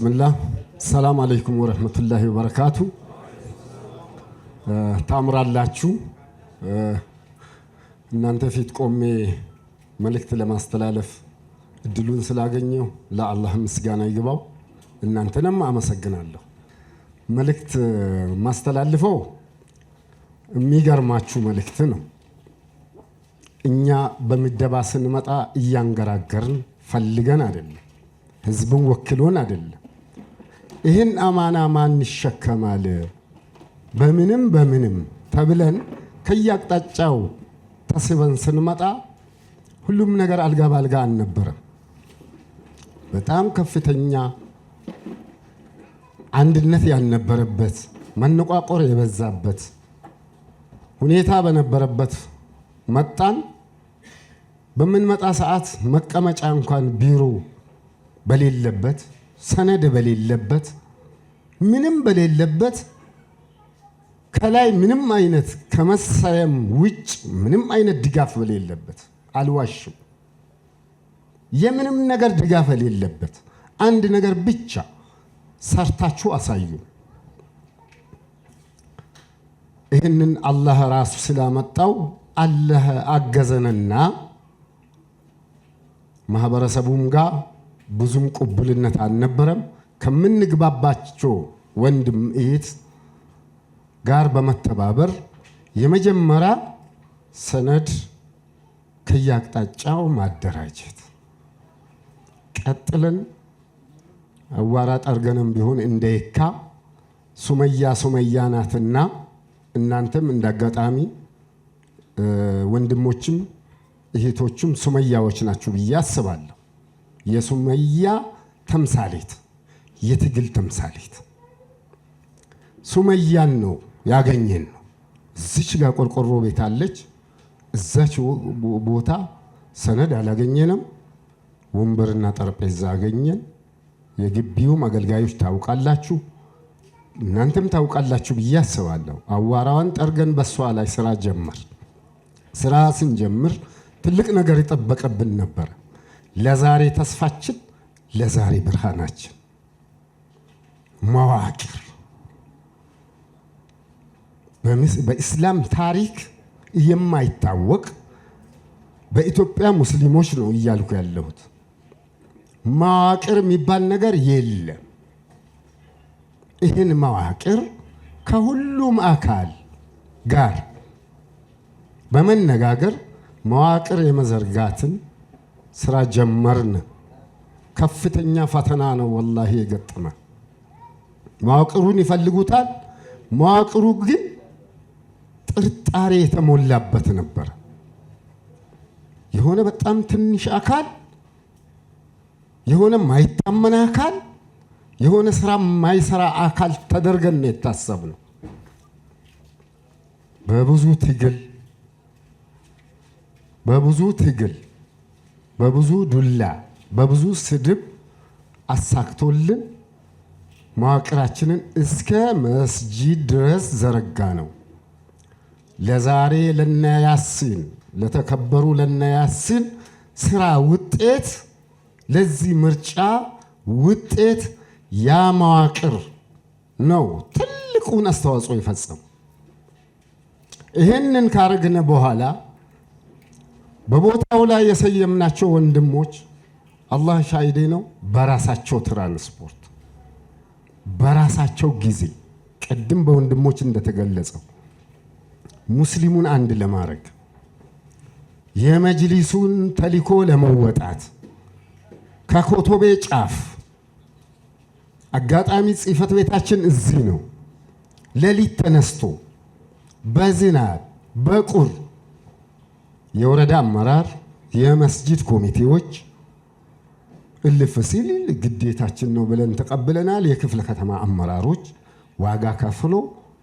الله السلام عليكم ورحمة الله وبركاته. تامر اللهچو እናንተ ፊት ቆሜ መልእክት ለማስተላለፍ እድሉን ስላገኘው ለአላህ ምስጋና ይግባው። እናንተንም አመሰግናለሁ። መልእክት ማስተላልፈው የሚገርማችሁ መልእክት ነው። እኛ በመደባ ስንመጣ እያንገራገርን ፈልገን አይደለም፣ ህዝብን ወክሎን አይደለም። ይህን አማና ማን ይሸከማል በምንም ተብለን ከያቅጣጫው ተስበን ስንመጣ ሁሉም ነገር አልጋ ባልጋ አልነበረም። በጣም ከፍተኛ አንድነት ያልነበረበት መነቋቆር የበዛበት ሁኔታ በነበረበት መጣን። በምንመጣ ሰዓት መቀመጫ እንኳን ቢሮ በሌለበት ሰነድ በሌለበት ምንም በሌለበት ከላይ ምንም አይነት ከመሰየም ውጭ ምንም አይነት ድጋፍ በሌለበት አልዋሽም፣ የምንም ነገር ድጋፍ በሌለበት አንድ ነገር ብቻ ሰርታችሁ አሳዩ። ይህንን አላህ ራሱ ስላመጣው አላህ አገዘንና ማህበረሰቡም ጋር ብዙም ቁብልነት አልነበረም። ከምንግባባቸው ወንድም እህት ጋር በመተባበር የመጀመሪያ ሰነድ ከያቅጣጫው ማደራጀት፣ ቀጥለን አዋራ ጠርገንም ቢሆን እንደየካ ሱመያ ናትና እናንተም እንዳጋጣሚ ወንድሞችም እህቶችም ሱመያዎች ናችሁ ብዬ አስባለሁ። የሱመያ ተምሳሌት፣ የትግል ተምሳሌት ሱመያን ነው ያገኘን ነው። እዚች ጋር ቆርቆሮ ቤት አለች። እዛች ቦታ ሰነድ አላገኘንም፣ ወንበርና ጠረጴዛ አገኘን። የግቢውም አገልጋዮች ታውቃላችሁ፣ እናንተም ታውቃላችሁ ብዬ አስባለሁ። አዋራዋን ጠርገን በሷ ላይ ስራ ጀመር። ስራ ስንጀምር ትልቅ ነገር ይጠበቅብን ነበር። ለዛሬ ተስፋችን፣ ለዛሬ ብርሃናችን መዋቅር በእስላም ታሪክ የማይታወቅ በኢትዮጵያ ሙስሊሞች ነው እያልኩ ያለሁት። መዋቅር የሚባል ነገር የለም። ይህን መዋቅር ከሁሉም አካል ጋር በመነጋገር መዋቅር የመዘርጋትን ስራ ጀመርን። ከፍተኛ ፈተና ነው ወላሂ የገጠመ። መዋቅሩን ይፈልጉታል። መዋቅሩ ግን ጥርጣሬ የተሞላበት ነበር። የሆነ በጣም ትንሽ አካል፣ የሆነ ማይታመን አካል፣ የሆነ ስራ ማይሰራ አካል ተደርገን ነው የታሰብነው። በብዙ ትግል በብዙ ዱላ በብዙ ስድብ አሳክቶልን መዋቅራችንን እስከ መስጂድ ድረስ ዘረጋ ነው። ለዛሬ ለነያሲን ለተከበሩ ለነያሲን ስራ ውጤት፣ ለዚህ ምርጫ ውጤት ያ መዋቅር ነው ትልቁን አስተዋጽኦ ይፈጸም። ይሄንን ካረግነ በኋላ በቦታው ላይ የሰየምናቸው ወንድሞች አላህ ሻሂዴ ነው፣ በራሳቸው ትራንስፖርት በራሳቸው ጊዜ ቀድም በወንድሞች እንደተገለጸው ሙስሊሙን አንድ ለማድረግ የመጅሊሱን ተልዕኮ ለመወጣት ከኮቶቤ ጫፍ አጋጣሚ ጽሕፈት ቤታችን እዚህ ነው። ሌሊት ተነስቶ በዝናብ በቁር የወረዳ አመራር የመስጂድ ኮሚቴዎች እልፍ ሲል ግዴታችን ነው ብለን ተቀብለናል። የክፍለ ከተማ አመራሮች ዋጋ ከፍሎ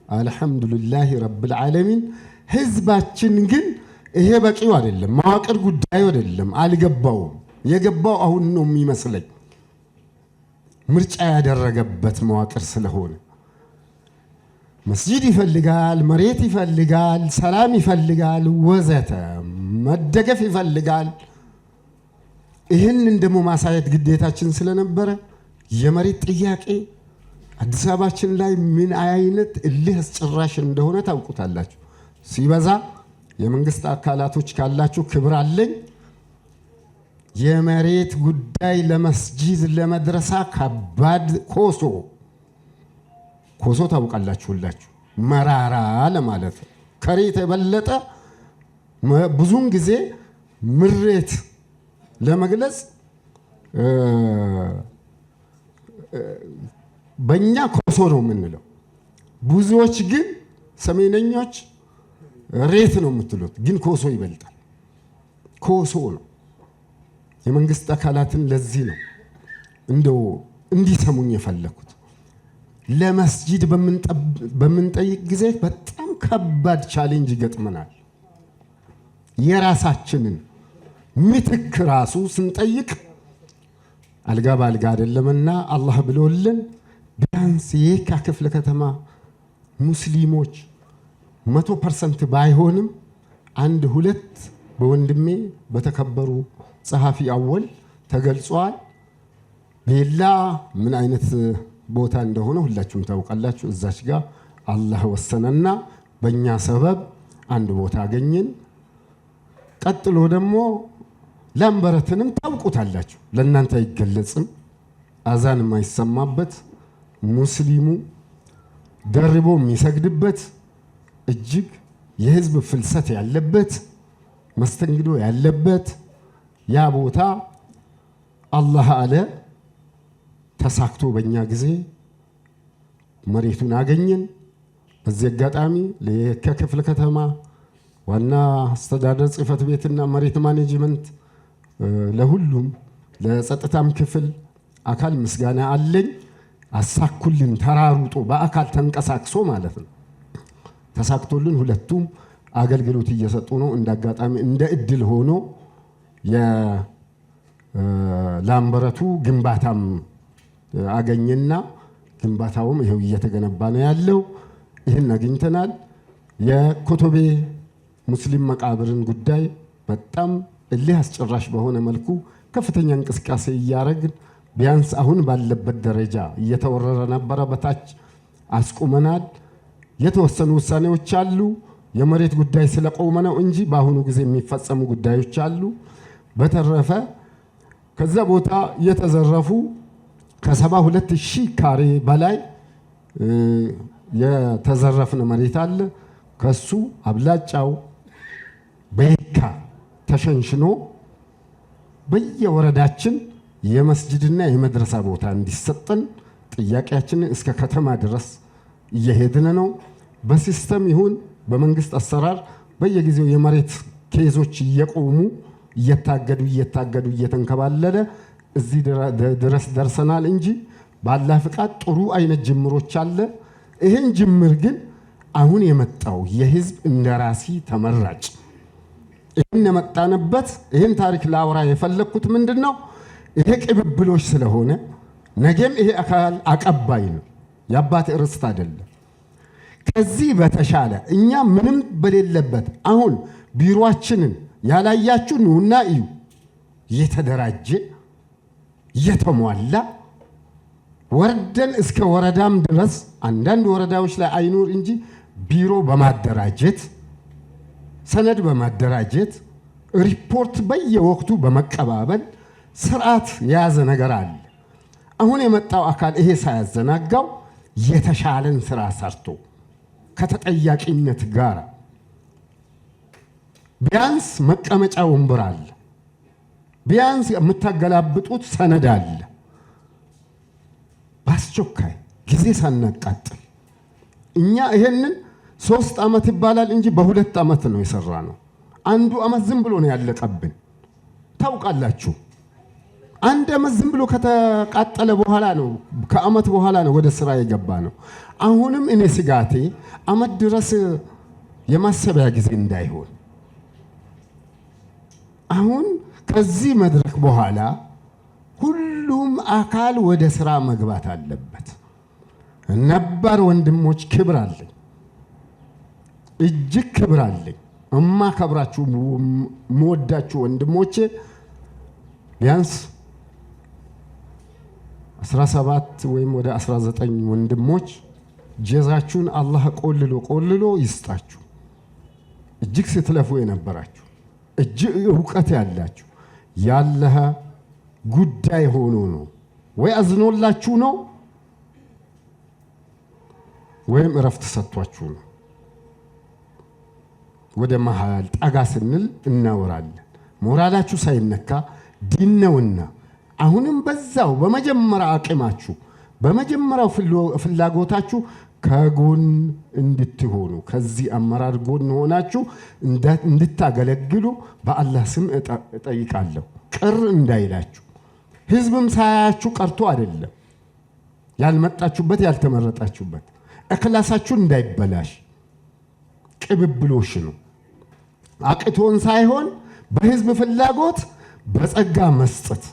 አልሐምዱሊላህ ረብል ዓለሚን። ህዝባችን ግን ይሄ በቂው አይደለም፣ መዋቅር ጉዳዩ አይደለም፣ አልገባውም። የገባው አሁን ነው የሚመስለኝ ምርጫ ያደረገበት መዋቅር ስለሆነ መስጂድ ይፈልጋል፣ መሬት ይፈልጋል፣ ሰላም ይፈልጋል፣ ወዘተ መደገፍ ይፈልጋል። ይህንን ደግሞ ማሳየት ግዴታችን ስለነበረ የመሬት ጥያቄ አዲስ አበባችን ላይ ምን አይነት እልህ አስጨራሽ እንደሆነ ታውቁታላችሁ። ሲበዛ የመንግስት አካላቶች ካላችሁ ክብር አለኝ። የመሬት ጉዳይ ለመስጂድ ለመድረሳ ከባድ ኮሶ ታውቃላችሁ ሁላችሁ መራራ ለማለት ከሬት የበለጠ ብዙውን ጊዜ ምሬት ለመግለጽ በእኛ ኮሶ ነው የምንለው። ብዙዎች ግን ሰሜነኞች ሬት ነው የምትሉት፣ ግን ኮሶ ይበልጣል። ኮሶ ነው። የመንግስት አካላትን ለዚህ ነው እንደው እንዲሰሙኝ የፈለኩት። ለመስጂድ በምንጠይቅ ጊዜ በጣም ከባድ ቻሌንጅ ይገጥመናል። የራሳችንን ምትክ ራሱ ስንጠይቅ አልጋ ባልጋ አይደለምና አላህ ብሎልን ቢያንስ የካ ክፍለ ከተማ ሙስሊሞች 100% ባይሆንም አንድ ሁለት በወንድሜ በተከበሩ ጸሐፊ አወል ተገልጿል። ቤላ ምን አይነት ቦታ እንደሆነ ሁላችሁም ታውቃላችሁ። እዛች ጋር አላህ ወሰነና በእኛ ሰበብ አንድ ቦታ አገኘን። ቀጥሎ ደግሞ ላምበረትንም ታውቁታላችሁ። ለእናንተ አይገለጽም። አዛን የማይሰማበት ሙስሊሙ ደርቦ የሚሰግድበት እጅግ የህዝብ ፍልሰት ያለበት መስተንግዶ ያለበት ያ ቦታ አላህ አለ ተሳክቶ በእኛ ጊዜ መሬቱን አገኘን። በዚህ አጋጣሚ ለከክፍለ ከተማ ዋና አስተዳደር ጽሕፈት ቤትና መሬት ማኔጅመንት ለሁሉም ለጸጥታም ክፍል አካል ምስጋና አለኝ። አሳኩልን ተራሩጦ በአካል ተንቀሳቅሶ ማለት ነው። ተሳክቶልን ሁለቱም አገልግሎት እየሰጡ ነው። እንዳጋጣሚ እንደ እድል ሆኖ የላምበረቱ ግንባታም አገኘና ግንባታውም ይሄው እየተገነባ ነው ያለው። ይህን አግኝተናል። የኮቶቤ ሙስሊም መቃብርን ጉዳይ በጣም እልህ አስጨራሽ በሆነ መልኩ ከፍተኛ እንቅስቃሴ እያደረግን ቢያንስ አሁን ባለበት ደረጃ እየተወረረ ነበረ፣ በታች አስቁመናል። የተወሰኑ ውሳኔዎች አሉ። የመሬት ጉዳይ ስለቆመ ነው እንጂ በአሁኑ ጊዜ የሚፈጸሙ ጉዳዮች አሉ። በተረፈ ከዛ ቦታ የተዘረፉ ከ72,000 ካሬ በላይ የተዘረፍነ መሬት አለ። ከሱ አብላጫው በየካ ተሸንሽኖ በየወረዳችን የመስጂድና የመድረሳ ቦታ እንዲሰጠን ጥያቄያችንን እስከ ከተማ ድረስ እየሄድን ነው። በሲስተም ይሁን በመንግስት አሰራር በየጊዜው የመሬት ኬዞች እየቆሙ እየታገዱ እየተንከባለለ እዚህ ድረስ ደርሰናል እንጂ ባላህ ፍቃድ ጥሩ አይነት ጅምሮች አለ። ይህን ጅምር ግን አሁን የመጣው የህዝብ እንደራሲ ተመራጭ ይህን የመጣንበት ይህን ታሪክ ላውራ የፈለግኩት ምንድን ነው? ይሄ ቅብብሎች ስለሆነ ነገም ይሄ አካል አቀባይ ነው፣ የአባት ርስት አይደለም። ከዚህ በተሻለ እኛ ምንም በሌለበት አሁን ቢሮአችንን ያላያችሁ ኑና እዩ። የተደራጀ የተሟላ ወርደን እስከ ወረዳም ድረስ አንዳንድ ወረዳዎች ላይ አይኖር እንጂ ቢሮ በማደራጀት ሰነድ በማደራጀት ሪፖርት በየወቅቱ በመቀባበል ስርዓት የያዘ ነገር አለ። አሁን የመጣው አካል ይሄ ሳያዘናጋው የተሻለን ስራ ሰርቶ ከተጠያቂነት ጋር ቢያንስ መቀመጫ ወንበር አለ፣ ቢያንስ የምታገላብጡት ሰነድ አለ። በአስቸኳይ ጊዜ ሳናቃጥል እኛ ይሄንን 3 ዓመት ይባላል እንጂ በ2 ዓመት ነው የሰራ ነው። አንዱ ዓመት ዝም ብሎ ነው ያለቀብን። ታውቃላችሁ 1 ዓመት ዝም ብሎ ከተቃጠለ በኋላ ነው ከዓመት በኋላ ነው ወደ ስራ የገባ ነው። አሁንም እኔ ስጋቴ ዓመት ድረስ የማሰቢያ ጊዜ እንዳይሆን አሁን ከዚህ መድረክ በኋላ ሁሉም አካል ወደ ስራ መግባት አለበት። ነባር ወንድሞች ክብር አለኝ፣ እጅግ ክብር አለኝ። እማከብራችሁ መወዳችሁ ወንድሞቼ ቢያንስ 17 ወይም ወደ 19 ወንድሞች ጀዛችሁን አላህ ቆልሎ ይስጣችሁ። እጅግ ስትለፉ የነበራችሁ እጅግ ዕውቀት ያላችሁ ያለህ ጉዳይ ሆኖ ነው ወይ አዝኖላችሁ ነው ወይም እረፍት ሰጥቷችሁ ነው። ወደ መሃል ጠጋ ስንል እናወራለን። ሞራላችሁ ሳይነካ ዲን ነውና አሁንም በዛው በመጀመሪያ አቅማችሁ በመጀመሪያው ፍላጎታችሁ ከጎን እንድትሆኑ ከዚህ አመራር ጎን ሆናችሁ እንድታገለግሉ በአላህ ስም እጠይቃለሁ። ቅር እንዳይላችሁ ህዝብም ሳያችሁ ቀርቶ አይደለም ያልመጣችሁበት ያልተመረጣችሁበት እክላሳችሁ እንዳይበላሽ ቅብብሎሽ ነው። አቅቶን ሳይሆን በህዝብ ፍላጎት በጸጋ መስጠት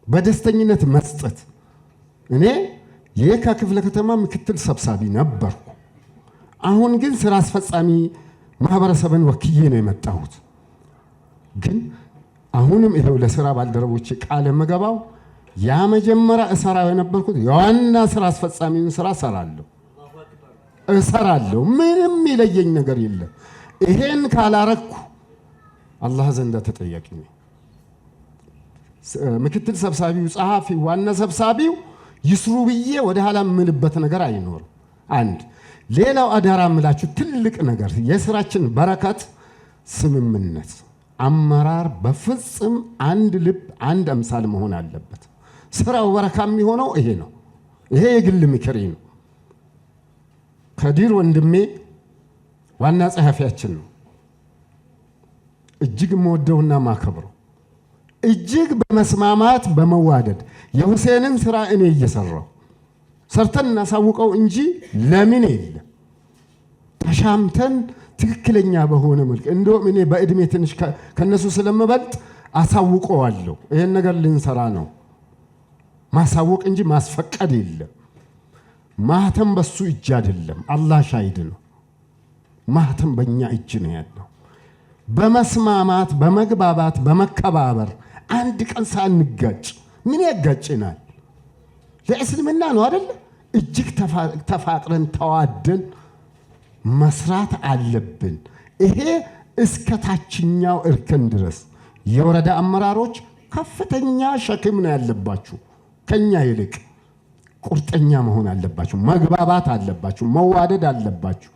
በደስተኝነት መስጠት። እኔ የካ ክፍለ ከተማ ምክትል ሰብሳቢ ነበርኩ። አሁን ግን ስራ አስፈጻሚ ማህበረሰብን ወክዬ ነው የመጣሁት። ግን አሁንም ይሄው ለስራ ባልደረቦቼ ቃል መገባው ያ መጀመሪያ እሰራው የነበርኩት የዋና ስራ አስፈጻሚውን ስራ እሰራለሁ። ምንም ይለየኝ ነገር የለም። ይሄን ካላረኩ አላህ ዘንድ ተጠያቂ ነኝ። ምክትል ሰብሳቢው፣ ጸሐፊ፣ ዋና ሰብሳቢው ይስሩ ብዬ ወደ ኋላ የምልበት ነገር አይኖርም። አንድ ሌላው አዳራ የምላችሁ ትልቅ ነገር የስራችን በረከት ስምምነት፣ አመራር በፍጹም አንድ ልብ አንድ አምሳል መሆን አለበት። ስራው በረካ የሚሆነው ይሄ ነው። ይሄ የግል ምክሬ ነው። ከዲር ወንድሜ ዋና ጸሐፊያችን ነው። እጅግ መወደውና ማከብረው እጅግ በመስማማት በመዋደድ የሁሴንን ስራ እኔ እየሰራው ሰርተን እናሳውቀው እንጂ ለምን የለም ተሻምተን ትክክለኛ በሆነ መልክ እንደውም እኔ በእድሜ ትንሽ ከነሱ ስለምበልጥ አሳውቀዋለሁ። ይሄን ነገር ልንሰራ ነው ማሳወቅ እንጂ ማስፈቀድ የለም። ማህተም በሱ እጅ አይደለም፣ አላህ ሻሂድ ነው። ማህተም በእኛ እጅ ነው ያለው። በመስማማት በመግባባት በመከባበር አንድ ቀን ሳንጋጭ ምን ያጋጭናል? ለእስልምና ነው አይደል? እጅግ ተፋቅረን ተዋደን መስራት አለብን። ይሄ እስከ ታችኛው እርከን ድረስ የወረዳ አመራሮች ከፍተኛ ሸክም ነው ያለባችሁ። ከኛ ይልቅ ቁርጠኛ መሆን አለባችሁ። መግባባት አለባችሁ። መዋደድ አለባችሁ።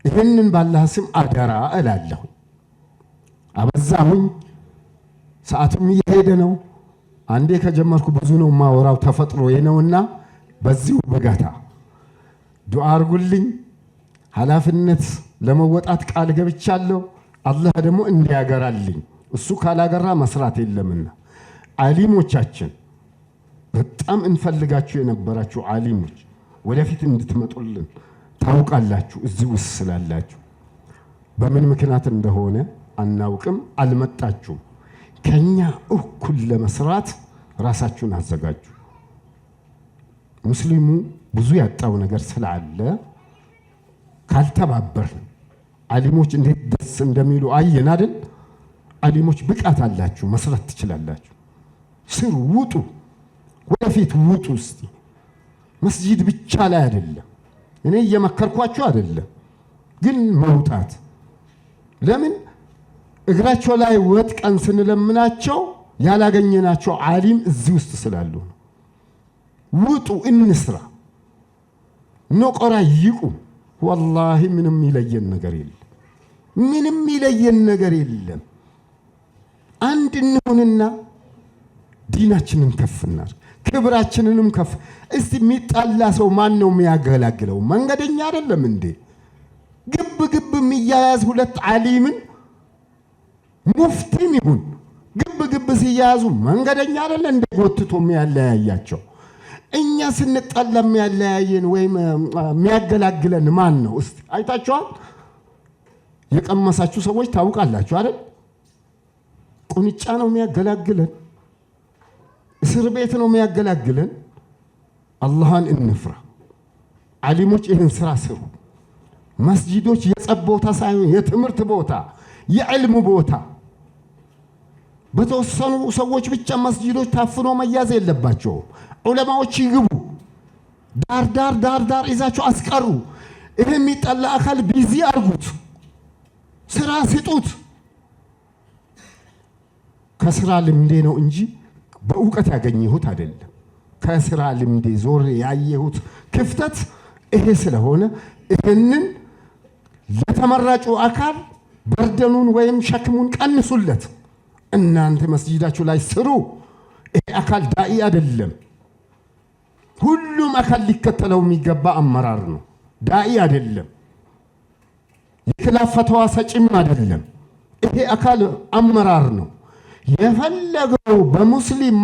ይህንን ባላህ ስም አደራ እላለሁ። አበዛሁኝ። ሰዓቱም እየሄደ ነው። አንዴ ከጀመርኩ ብዙ ነው ማወራው ተፈጥሮ ነውና በዚሁ በጋታ ዱዓ አርጉልኝ። ኃላፊነት ለመወጣት ቃል ገብቻለሁ። አላህ ደግሞ እንዲያገራልኝ። እሱ ካላገራ መስራት የለምና ዓሊሞቻችን በጣም እንፈልጋችሁ የነበራችሁ ዓሊሞች ወደፊት እንድትመጡልን ታውቃላችሁ። እዚህ ውስጥ ስላላችሁ በምን ምክንያት እንደሆነ አናውቅም። አልመጣችሁም። ከኛ እኩል ለመስራት ራሳችሁን አዘጋጁ። ሙስሊሙ ብዙ ያጣው ነገር ስላለ ካልተባበርን ዓሊሞች እንዴት ደስ እንደሚሉ አየን አይደል? ዓሊሞች ብቃት አላችሁ፣ መስራት ትችላላችሁ። ስሩ፣ ውጡ፣ ወደፊት ውጡ። እስቲ መስጂድ ብቻ ላይ አይደለም፣ እኔ እየመከርኳችሁ አይደለም፣ ግን መውጣት። ለምን እግራቸው ላይ ወጥቀን ስንለምናቸው ያላገኘናቸው ዓሊም እዚህ ውስጥ ስላሉ ነው። ውጡ፣ እንስራ፣ ነቆራ ይቁም። ወላሂ ምንም ይለየን ነገር የለም፣ ምንም ይለየን ነገር የለም። አንድ እንሁንና ዲናችንን ከፍ እናድርግ፣ ክብራችንንም ከፍ። እስቲ የሚጣላ ሰው ማን ነው የሚያገላግለው? መንገደኛ አይደለም እንዴ? ግብ ግብ የሚያያዝ ሁለት ዓሊምን ሙፍቲም ይሁን ግብ ግብ ሲያያዙ መንገደኛ አይደለ እንደ ጎትቶ የሚያለያያቸው? እኛ ስንጣላ የሚያለያየን ወይም የሚያገላግለን ማን ነው? እስቲ አይታችኋል? የቀመሳችሁ ሰዎች ታውቃላችሁ አይደል? ቁንጫ ነው የሚያገላግለን፣ እስር ቤት ነው የሚያገላግለን። አላህን እንፍራ። ዓሊሞች ይህን ስራ ስሩ። መስጂዶች የጸብ ቦታ ሳይሆን የትምህርት ቦታ፣ የዕልም ቦታ በተወሰኑ ሰዎች ብቻ መስጂዶች ታፍኖ መያዝ የለባቸውም። ዑለማዎች ይግቡ። ዳር ይዛቸው አስቀሩ። ይሄ የሚጠላ አካል ቢዚ አርጉት፣ ስራ ስጡት። ከስራ ልምዴ ነው እንጂ በእውቀት ያገኘሁት አይደለም። ከስራ ልምዴ ዞር ያየሁት ክፍተት ይሄ ስለሆነ ይሄንን ለተመራጩ አካል በርደኑን ወይም ሸክሙን ቀንሱለት። እናንተ መስጂዳችሁ ላይ ስሩ። ይሄ አካል ዳኢ አይደለም። ሁሉም አካል ሊከተለው የሚገባ አመራር ነው። ዳኢ አይደለም። የክላፍ ፈተዋ ሰጪም አይደለም። ይሄ አካል አመራር ነው። የፈለገው በሙስሊም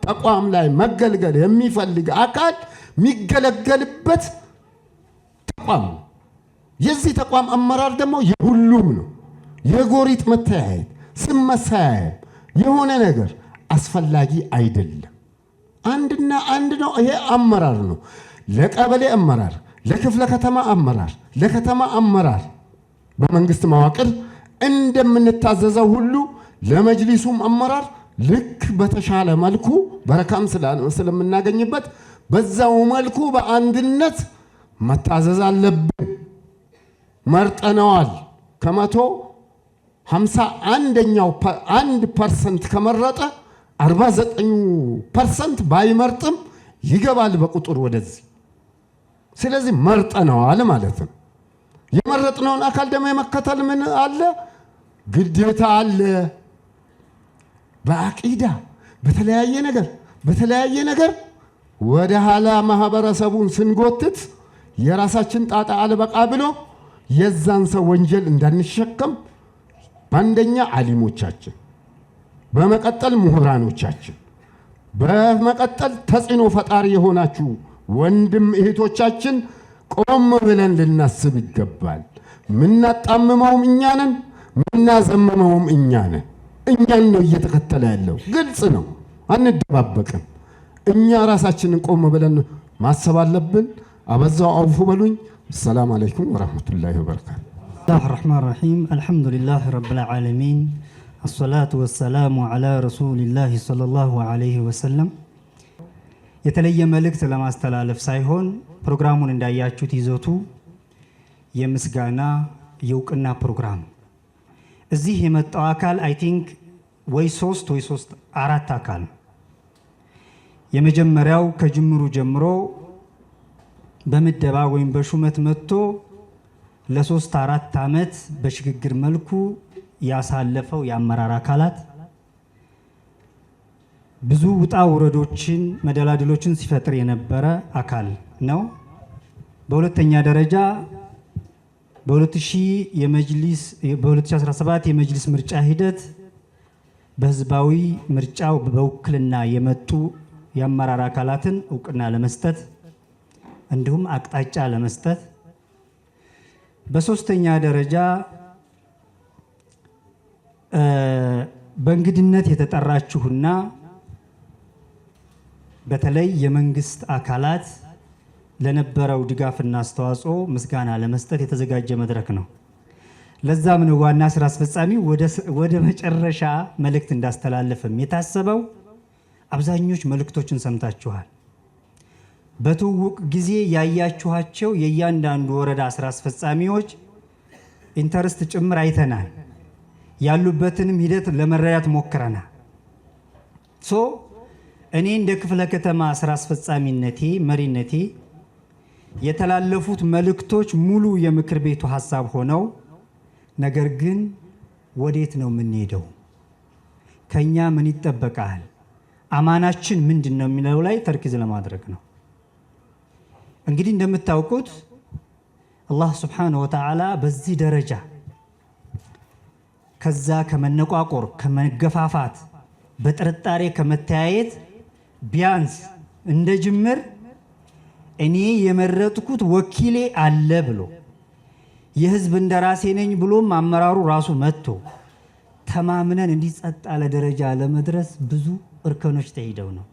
ተቋም ላይ መገልገል የሚፈልግ አካል የሚገለገልበት ተቋም ነው። የዚህ ተቋም አመራር ደግሞ የሁሉም ነው። የጎሪጥ መተያየት፣ ስም መሰያየት የሆነ ነገር አስፈላጊ አይደለም። አንድና አንድ ነው። ይሄ አመራር ነው። ለቀበሌ አመራር፣ ለክፍለ ከተማ አመራር፣ ለከተማ አመራር በመንግስት መዋቅር እንደምንታዘዘው ሁሉ ለመጅሊሱም አመራር ልክ በተሻለ መልኩ በረካም ስለምናገኝበት በዛው መልኩ በአንድነት መታዘዝ አለብን። መርጠነዋል። ከመቶ 51ኛው 1% ከመረጠ 49% ባይመርጥም ይገባል በቁጥር ወደዚህ። ስለዚህ መርጠነዋል ማለት ነው። የመረጥነውን አካል ደግሞ የመከተል ምን አለ? ግዴታ አለ። በአቂዳ በተለያየ ነገር ወደ ኋላ ማህበረሰቡን ስንጎትት የራሳችን ጣጣ አልበቃ ብሎ የዛን ሰው ወንጀል እንዳንሸከም በአንደኛ ዓሊሞቻችን፣ በመቀጠል ምሁራኖቻችን፣ በመቀጠል ተጽዕኖ ፈጣሪ የሆናችሁ ወንድም እህቶቻችን ቆም ብለን ልናስብ ይገባል። ምናጣምመውም እኛ ነን፣ ምናዘምመውም እኛ ነን። እኛን ነው እየተከተለ ያለው። ግልጽ ነው፣ አንደባበቅም። እኛ ራሳችንን ቆም ብለን ማሰብ አለብን። አበዛው አውፉ በሉኝ። السلام عليكم ورحمة الله وبركاته. بسم الله الرحمن الرحيم. الحمد لله رب العالمين. الصلاة والسلام على رسول الله صلى الله عليه وسلم. የተለየ መልእክት ለማስተላለፍ ሳይሆን ፕሮግራሙን እንዳያችሁት ይዘቱ የምስጋና የእውቅና ፕሮግራም። እዚህ የመጣው አካል አይ ቲንክ ወይ 4 አካል። የመጀመሪያው ከጅምሩ ጀምሮ በመደባ ወይም በሹመት መጥቶ ለ3-4 ዓመት በሽግግር መልኩ ያሳለፈው የአመራር አካላት ብዙ ውጣ ውረዶችን መደላድሎችን ሲፈጥር የነበረ አካል ነው። በሁለተኛ ደረጃ በ2017 የመጅሊስ ምርጫ ሂደት በህዝባዊ ምርጫው በውክልና የመጡ የአመራር አካላትን እውቅና ለመስጠት እንዲሁም አቅጣጫ ለመስጠት፣ በሶስተኛ ደረጃ በእንግድነት የተጠራችሁና በተለይ የመንግስት አካላት ለነበረው ድጋፍና አስተዋጽኦ ምስጋና ለመስጠት የተዘጋጀ መድረክ ነው። ለዛም ነው ዋና ስራ አስፈጻሚ ወደ መጨረሻ መልእክት እንዳስተላለፈም የታሰበው። አብዛኞች መልእክቶችን ሰምታችኋል። በትውውቅ ጊዜ ያያችኋቸው የእያንዳንዱ ወረዳ ስራ አስፈጻሚዎች ኢንተረስት ጭምር አይተናል። ያሉበትንም ሂደት ለመረዳት ሞክረናል። እኔ እንደ ክፍለ ከተማ ስራ አስፈጻሚነቴ መሪነቴ የተላለፉት መልእክቶች ሙሉ የምክር ቤቱ ሐሳብ ሆነው ነገር ግን ወዴት ነው የምንሄደው? ከኛ ምን ይጠበቃል? አማናችን ምንድነው የሚለው ላይ ተርኪዝ ለማድረግ ነው። እንግዲህ እንደምታውቁት አላህ Subhanahu Wa Ta'ala በዚህ ደረጃ ከዛ ከመነቋቆር ከመገፋፋት በጥርጣሬ ከመተያየት ቢያንስ እንደ ጅምር እኔ የመረጥኩት ወኪሌ አለ ብሎ የህዝብ እንደራሴ ነኝ ብሎም አመራሩ ራሱ መጥቶ ተማምነን እንዲጸጥ ያለ ደረጃ ለመድረስ ብዙ እርከኖች ተሄደው ነው።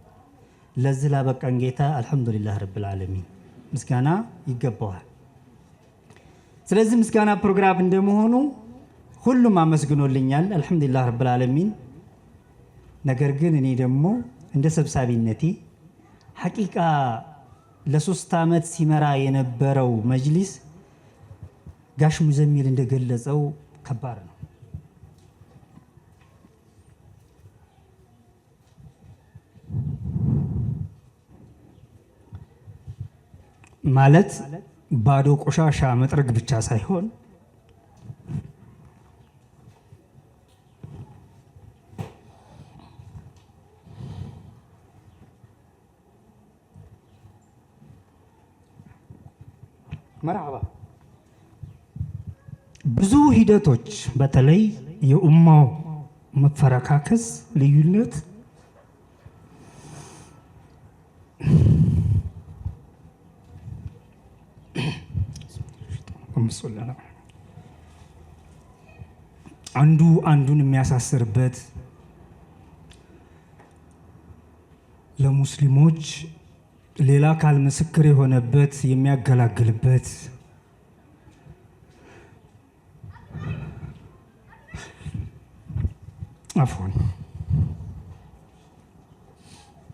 ለዚህ ላበቃን ጌታ አልহামዱሊላህ ረብል ዓለሚን ምስጋና ይገባዋል። ስለዚህ ምስጋና ፕሮግራም እንደመሆኑ ሁሉም አመስግኖልኛል። አልহামዱሊላህ ረብል ዓለሚን። ነገር ግን እኔ ደግሞ እንደ ሰብሳቢነቴ ሐቂቃ ለ3 ዓመት ሲመራ የነበረው መጅሊስ ጋሽ ሙዘሚል እንደገለጸው ከባድ ነው። ማለት ባዶ ቆሻሻ መጥረግ ብቻ ሳይሆን መርሐባ ብዙ ሂደቶች በተለይ የኡማው መፈረካከስ ልዩነት አንዱ አንዱን የሚያሳስርበት ለሙስሊሞች ሌላ አካል ምስክር የሆነበት የሚያገላግልበት አፍዋን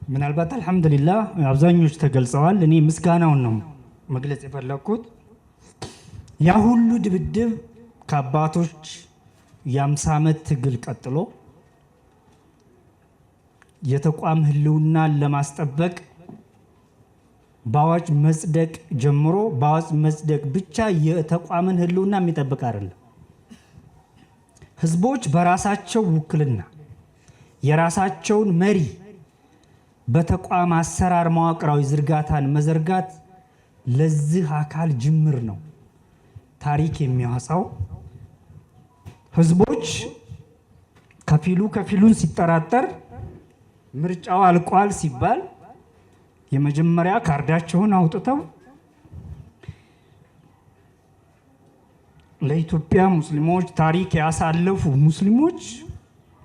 ምናልባት አልሐምዱሊላህ አብዛኞቹ ተገልጸዋል። እኔ ምስጋናውን ነው መግለጽ የፈለኩት። ያ ሁሉ ድብድብ ከአባቶች የ50 ዓመት ትግል ቀጥሎ የተቋም ህልውናን ለማስጠበቅ በአዋጅ መጽደቅ ጀምሮ በአዋጅ መጽደቅ ብቻ የተቋምን ህልውና የሚጠብቅ አይደለም። ህዝቦች በራሳቸው ውክልና የራሳቸውን መሪ በተቋም አሰራር መዋቅራዊ ዝርጋታን መዘርጋት ለዚህ አካል ጅምር ነው። ታሪክ የሚያወሳው ህዝቦች ከፊሉን ሲጠራጠር ምርጫው አልቋል ሲባል የመጀመሪያ ካርዳቸውን አውጥተው ለኢትዮጵያ ሙስሊሞች ታሪክ ያሳለፉ ሙስሊሞች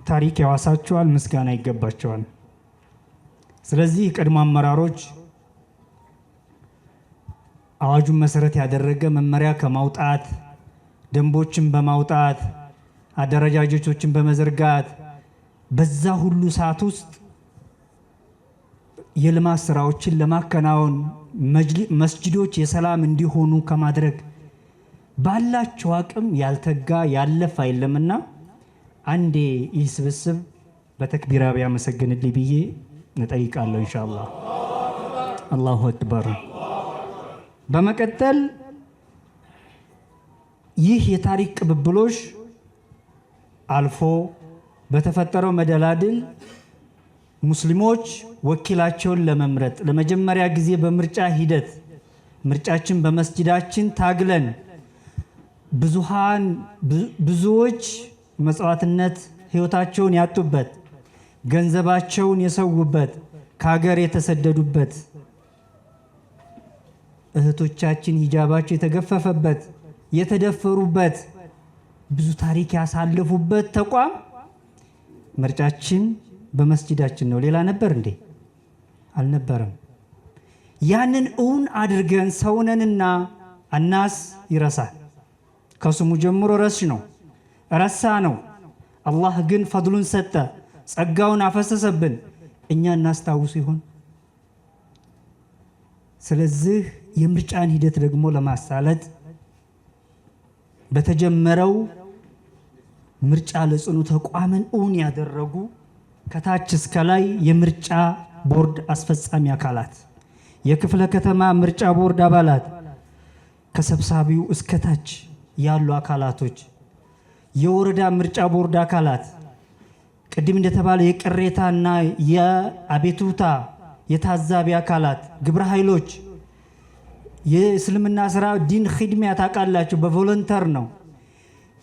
ታሪክ ያዋሳቸዋል፣ ምስጋና ይገባቸዋል። ስለዚህ የቀድሞ አመራሮች አዋጁን መሰረት ያደረገ መመሪያ ከማውጣት ደንቦችን በማውጣት አደረጃጀቶችን በመዘርጋት በዛ ሁሉ ሰዓት ውስጥ የልማት ስራዎችን ለማከናወን መስጂዶች የሰላም እንዲሆኑ ከማድረግ ባላቸው አቅም ያልተጋ ያለፈ አይደለምና አንዴ ይህ ስብስብ በተክቢራ ቢያመሰግንልኝ ብዬ እጠይቃለሁ። ኢንሻአላህ አላሁ አክበር። በመቀጠል ይህ የታሪክ ቅብብሎሽ አልፎ በተፈጠረው መደላድል ሙስሊሞች ወኪላቸውን ለመምረጥ ለመጀመሪያ ጊዜ በምርጫ ሂደት ምርጫችን በመስጂዳችን ታግለን ብዙዎች መስዋዕትነት ህይወታቸውን ያጡበት ገንዘባቸውን የሰውበት ከሀገር የተሰደዱበት እህቶቻችን ሂጃባቸው የተገፈፈበት የተደፈሩበት ብዙ ታሪክ ያሳለፉበት ተቋም ምርጫችን በመስጂዳችን ነው። ሌላ ነበር እንዴ? አልነበረም። ያንን እውን አድርገን ሰውነንና አናስ ይረሳል። ከስሙ ጀምሮ ረሳ ነው። አላህ ግን ፈድሉን ሰጠ፣ ጸጋውን አፈሰሰብን። እኛ እናስታውስ ይሆን? ስለዚህ የምርጫን ሂደት ደግሞ ለማሳለጥ በተጀመረው ምርጫ ለጽኑ ተቋምን እውን ያደረጉ ከታች እስከ ላይ የምርጫ ቦርድ አስፈጻሚ አካላት፣ የክፍለ ከተማ ምርጫ ቦርድ አባላት፣ ከሰብሳቢው እስከ ታች ያሉ አካላቶች፣ የወረዳ ምርጫ ቦርድ አካላት፣ ቅድም እንደተባለ የቅሬታና የአቤቱታ የታዛቢ አካላት፣ ግብረ ኃይሎች፣ የእስልምና ስራ ዲን ኺድሚያ ታውቃላችሁ፣ በቮለንተር ነው።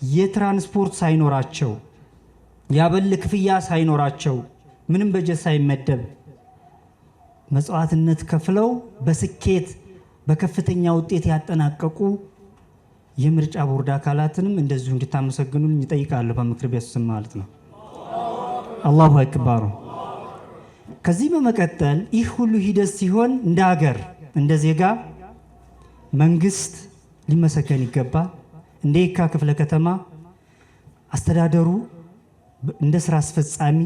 የትራንስፖርት ሳይኖራቸው ያበል ክፍያ ሳይኖራቸው ምንም በጀት ሳይመደብ መስዋዕትነት ከፍለው በስኬት በከፍተኛ ውጤት ያጠናቀቁ የምርጫ ቦርድ አካላትንም እንደዚሁ እንድታመሰግኑልኝ እጠይቃለሁ፣ በምክር ቤቱ ስም ማለት ነው። አላሁ አክበር። ከዚህ በመቀጠል ይህ ሁሉ ሂደት ሲሆን እንደ ሀገር እንደ ዜጋ መንግስት ሊመሰገን ይገባል። እንደ የካ ክፍለ ከተማ አስተዳደሩ እንደ ስራ አስፈጻሚ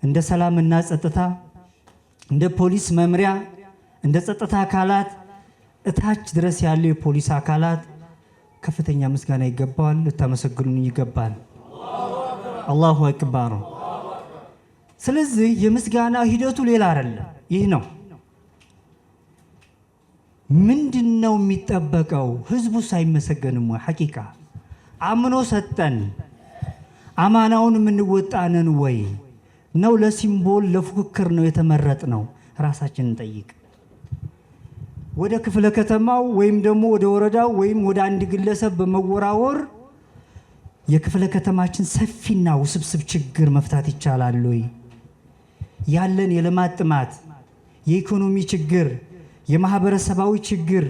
እንደ ሰላምና ጸጥታ፣ እንደ ፖሊስ መምሪያ፣ እንደ ጸጥታ አካላት እታች ድረስ ያለው የፖሊስ አካላት ከፍተኛ ምስጋና ይገባዋል። ልታመሰግኑን ይገባል። አላሁ አክበር። ስለዚህ የምስጋና ሂደቱ ሌላ አይደለም፣ ይህ ነው። ምንድነው የሚጠበቀው? ህዝቡ ሳይመሰገንም ወይ? ሐቂቃ አምኖ ሰጠን፣ አማናውን የምንወጣነን ወይ ነው? ለሲምቦል ለፉክክር ነው የተመረጥ ነው? ራሳችንን ጠይቅ። ወደ ክፍለ ከተማው ወይም ደግሞ ወደ ወረዳው ወይም ወደ አንድ ግለሰብ በመወራወር የክፍለ ከተማችን ሰፊና ውስብስብ ችግር መፍታት ይቻላል ወይ? ያለን የልማት ጥማት፣ የኢኮኖሚ ችግር፣ የማህበረሰባዊ ችግር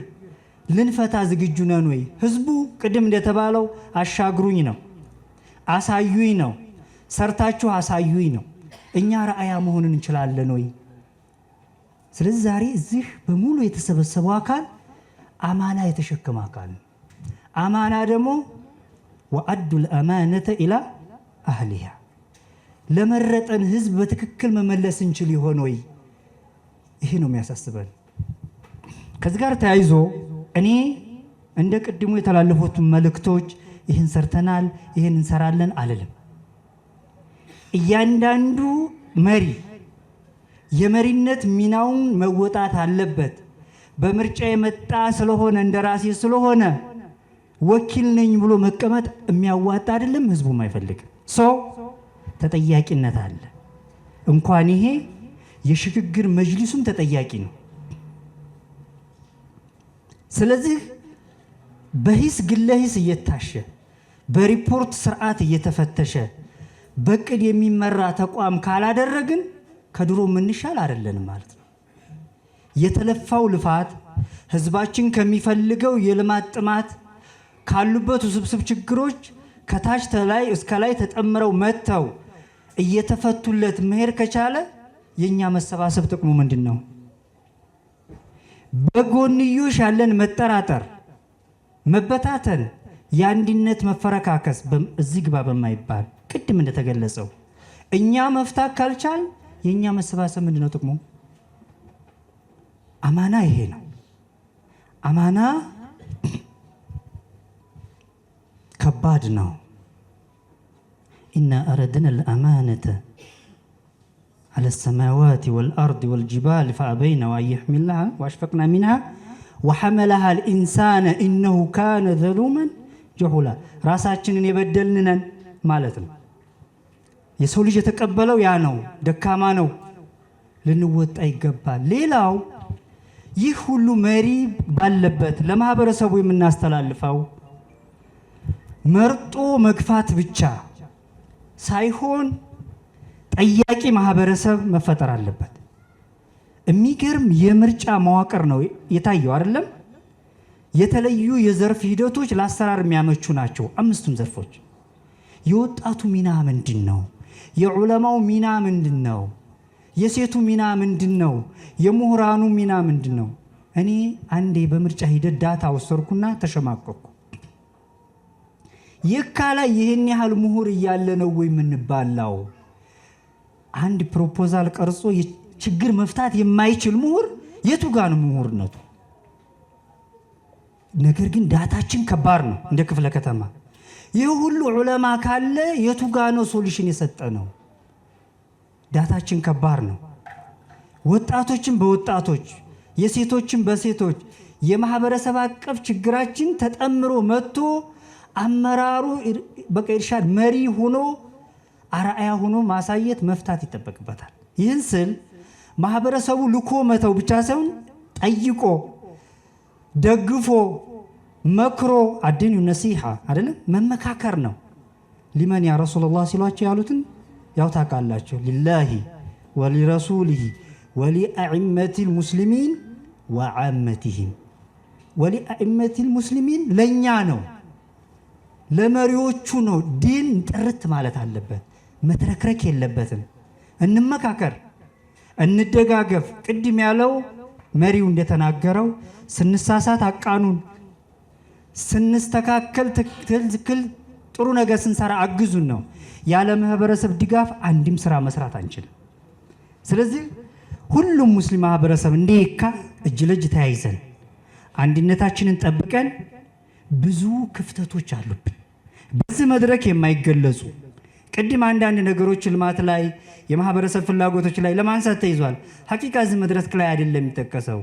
ልንፈታ ዝግጁ ነን ወይ? ህዝቡ ቅድም እንደተባለው አሻግሩኝ ነው፣ አሳዩኝ ነው፣ ሰርታችሁ አሳዩኝ ነው። እኛ ረአያ መሆን እንችላለን ወይ? ስለዚህ ዛሬ እዚህ በሙሉ የተሰበሰበው አካል አማና የተሸከመ አካል ነው። አማና ደግሞ ወአዱል አማነተ ኢላ አህሊሃ፣ ለመረጠን ህዝብ በትክክል መመለስ እንችል ይሆን ወይ? ይሄ ነው የሚያሳስበን። ከዚህ ጋር ተያይዞ እኔ እንደ ቅድሙ የተላለፉት መልእክቶች ይህን ሰርተናል፣ ይህን እንሰራለን አልልም። እያንዳንዱ መሪ የመሪነት ሚናውን መወጣት አለበት። በምርጫ የመጣ ስለሆነ እንደራሴ ስለሆነ ወኪል ነኝ ብሎ መቀመጥ የሚያዋጣ አይደለም፣ ህዝቡም አይፈልግም። ሰው ተጠያቂነት አለ። እንኳን ይሄ የሽግግር መጅሊሱም ተጠያቂ ነው። ስለዚህ በሂስ ግለሂስ እየታሸ በሪፖርት ስርዓት እየተፈተሸ በቅድ የሚመራ ተቋም ካላደረግን ከድሮ ምንሻል አይደለንም ማለት ነው። የተለፋው ልፋት ህዝባችን ከሚፈልገው የልማት ጥማት ካሉበት ውስብስብ ችግሮች ከታች ተላይ እስከ ላይ ተጠምረው መተው እየተፈቱለት መሄድ ከቻለ የኛ መሰባሰብ ጥቅሙ ምንድነው? በጎንዮሽ ያለን መጠራጠር፣ መበታተን፣ የአንድነት መፈረካከስ እዚህ ግባ በማይባል ቅድም እንደተገለጸው እኛ መፍታት ካልቻል የኛ መሰባሰብ ምንድነው ጥቅሙ? አማና ይሄ ነው። አማና ከባድ ነው። ኢና አረድና الأمانة على السماوات والأرض والجبال فأبين أن يحملنها وأشفقنا منها وحملها الإنسان إنه كان ظلوما جهولا ራሳችንን የበደልነን ማለት ነው። የሰው ልጅ የተቀበለው ያ ነው፣ ደካማ ነው፣ ልንወጣ ይገባል። ሌላው ይህ ሁሉ መሪ ባለበት ለማህበረሰቡ የምናስተላልፈው መርጦ መግፋት ብቻ ሳይሆን ጠያቂ ማህበረሰብ መፈጠር አለበት። የሚገርም የምርጫ መዋቅር ነው የታየው አይደለም? የተለዩ የዘርፍ ሂደቶች ለአሰራር የሚያመቹ ናቸው። አምስቱም ዘርፎች የወጣቱ ሚና ምንድነው? የዑለማው ሚና ምንድነው? የሴቱ ሚና ምንድነው? የምሁራኑ ሚና ምንድነው? እኔ አንዴ በምርጫ ሂደት ዳታ ወሰርኩና ተሸማቀቅኩ። የካ ላይ ይሄን ያህል ምሁር እያለ ነው ወይ የምንባላው? አንድ ፕሮፖዛል ቀርጾ ችግር መፍታት የማይችል ምሁር የቱ ጋር ነው ምሁርነቱ? ነገር ግን ዳታችን ከባድ ነው። እንደ ክፍለ ከተማ ይህ ሁሉ ዑለማ ካለ የቱ ጋር ነው ሶሉሽን የሰጠ ነው? ዳታችን ከባድ ነው። ወጣቶችን በወጣቶች የሴቶችን በሴቶች የማህበረሰብ አቀፍ ችግራችን ተጠምሮ መጥቶ አመራሩ በቃ ኢርሻድ መሪ ሆኖ አርአያ ሆኖ ማሳየት መፍታት ይጠበቅበታል። ይህን ስል ማህበረሰቡ ልኮ መተው ብቻ ሳይሆን ጠይቆ ደግፎ መክሮ አድን ነሲሃ አይደለም መመካከር ነው። ሊመን ያ ረሱላህ ሲሏቸው ያሉትን ያው ታውቃላችሁ። ሊላሂ ወሊረሱሊሂ ወሊአኢመቲል ሙስሊሚን ወዓመቲሂም። ወሊአኢመቲል ሙስሊሚን ለኛ ነው፣ ለመሪዎቹ ነው። ዲን ጥርት ማለት አለበት፣ መትረክረክ የለበትም። እንመካከር፣ እንደጋገፍ። ቅድም ያለው መሪው እንደተናገረው ስንሳሳት አቃኑን፣ ስንስተካከል ትክክል ጥሩ ነገር ስንሰራ አግዙን ነው። ያለ ማህበረሰብ ድጋፍ አንድም ስራ መስራት አንችልም። ስለዚህ ሁሉም ሙስሊም ማህበረሰብ እንደ የካ እጅ ለእጅ ተያይዘን አንድነታችንን ጠብቀን ብዙ ክፍተቶች አሉብን በዚህ መድረክ የማይገለጹ ቅድም አንዳንድ ነገሮች ልማት ላይ የማህበረሰብ ፍላጎቶች ላይ ለማንሳት ተይዟል። ሐቂቃ እዚህ መድረክ ላይ አይደለም የሚጠቀሰው።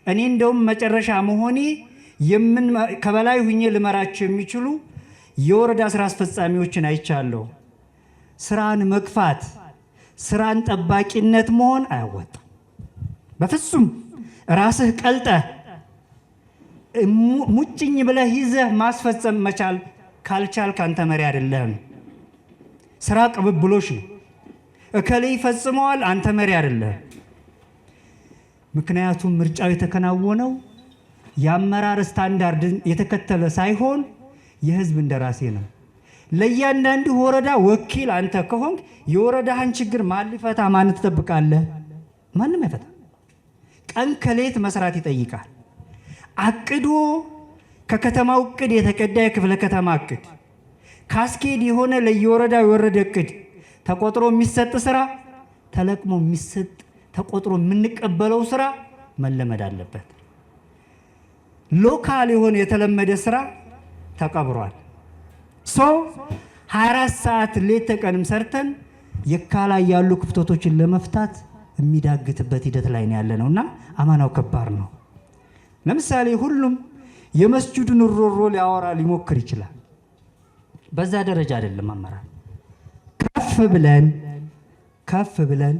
እኔ እንደውም መጨረሻ መሆኔ ከበላይ ሁኜ ልመራቸው የሚችሉ የወረዳ ስራ አስፈጻሚዎችን አይቻለሁ። ስራን መግፋት ስራን ጠባቂነት መሆን አያዋጣም በፍጹም። ራስህ ቀልጠህ ሙጭኝ ብለህ ይዘህ ማስፈጸም መቻል ካልቻልክ አንተ መሪ አይደለህም። ስራ ቅብብሎሽ ነው። እከሌ ይፈጽመዋል፣ አንተ መሪ አይደለህም። ምክንያቱም ምርጫው የተከናወነው የአመራር ስታንዳርድን የተከተለ ሳይሆን የህዝብ እንደራሴ ነው። ለእያንዳንዱ ወረዳ ወኪል አንተ ከሆንክ የወረዳህን ችግር ማን ሊፈታ? ማን ትጠብቃለህ? ማንም አይፈታ። ቀን ከሌት መስራት ይጠይቃል። አቅዶ ከከተማው እቅድ የተቀዳ የክፍለ ከተማ እቅድ ካስኬድ የሆነ ለየወረዳው የወረደ እቅድ ተቆጥሮ የሚሰጥ ስራ ተለቅሞ የሚሰጥ ተቆጥሮ የምንቀበለው ስራ መለመድ አለበት። ሎካል የሆነ የተለመደ ስራ ተቀብሯል። 24 ሰዓት ሌት ተቀንም ሰርተን የካላይ ያሉ ክፍተቶችን ለመፍታት የሚዳግትበት ሂደት ላይ ነው ያለነውና አማናው ከባድ ነው። ለምሳሌ ሁሉም የመስጂዱን ሮሮ ሊያወራ ሊሞክር ይችላል። በዛ ደረጃ አይደለም አመራር። ከፍ ብለን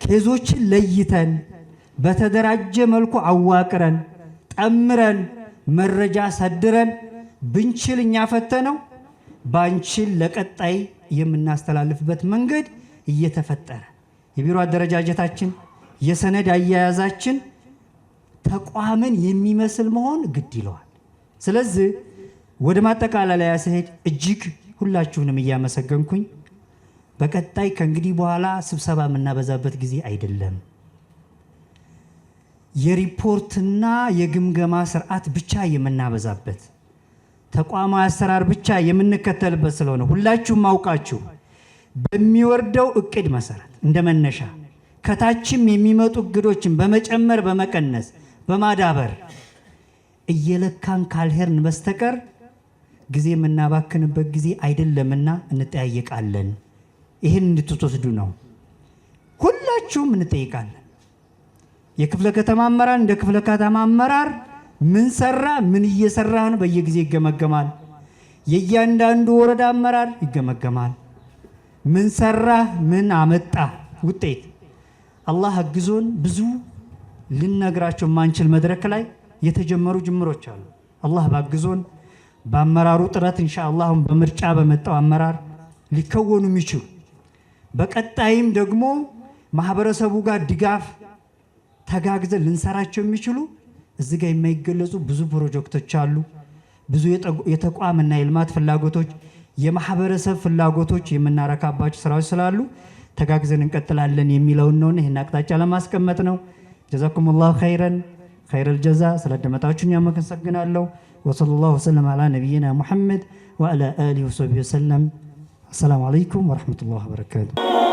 ኬዞችን ለይተን በተደራጀ መልኩ አዋቅረን ጠምረን መረጃ ሰድረን ብንችል እኛ ፈተነው ባንችል ለቀጣይ የምናስተላልፍበት መንገድ እየተፈጠረ የቢሮ አደረጃጀታችን የሰነድ አያያዛችን ተቋምን የሚመስል መሆን ግድ ይለዋል። ስለዚህ ወደ ማጠቃለያ ስሄድ እጅግ ሁላችሁንም እያመሰገንኩኝ በቀጣይ ከእንግዲህ በኋላ ስብሰባ የምናበዛበት ጊዜ አይደለም። የሪፖርትና የግምገማ ስርዓት ብቻ የምናበዛበት ተቋማዊ አሰራር ብቻ የምንከተልበት ስለሆነ ሁላችሁም አውቃችሁ በሚወርደው እቅድ መሰረት እንደመነሻ ከታችም የሚመጡ እቅዶችን በመጨመር በመቀነስ በማዳበር እየለካን ካልሄርን በስተቀር ጊዜ የምናባክንበት ጊዜ አይደለምና እንጠያየቃለን። ይህን እንድትወስዱ ነው። ሁላችሁም እንጠይቃለን። የክፍለ ከተማ አመራር እንደ ክፍለ ከተማ አመራር ምን ሰራ፣ ምን እየሰራ ነው በየጊዜ ይገመገማል። የእያንዳንዱ ወረዳ አመራር ይገመገማል። ምን ሰራ፣ ምን አመጣ ውጤት። አላህ አግዞን ብዙ ልነግራቸው ማንችል መድረክ ላይ የተጀመሩ ጅምሮች አሉ። አላህ ባግዞን በአመራሩ ጥረት ኢንሻአላህ በምርጫ በመጣው አመራር ሊከወኑ የሚችሉ በቀጣይም ደግሞ ማህበረሰቡ ጋር ድጋፍ ተጋግዘን ልንሰራቸው የሚችሉ እዚህ ጋር የማይገለጹ ብዙ ፕሮጀክቶች አሉ። ብዙ የተቋምና የልማት ፍላጎቶች የማህበረሰብ ፍላጎቶች የምናረካባቸው ስራዎች ስላሉ ተጋግዘን እንቀጥላለን የሚለውን ነው። ይሄን አቅጣጫ ለማስቀመጥ ነው። ጀዛኩሙላሁ ኸይረል ጀዛ። ስለደመጣችሁኝ አመሰግናለሁ። ወሰለላሁ ወሰለም ዐላ ነቢይና ሙሐመድ ወዐላ አሊሂ ወሰህቢሂ ወሰለም። አሰላሙ አለይኩም ወረሕመቱላሂ ወበረካቱሁ።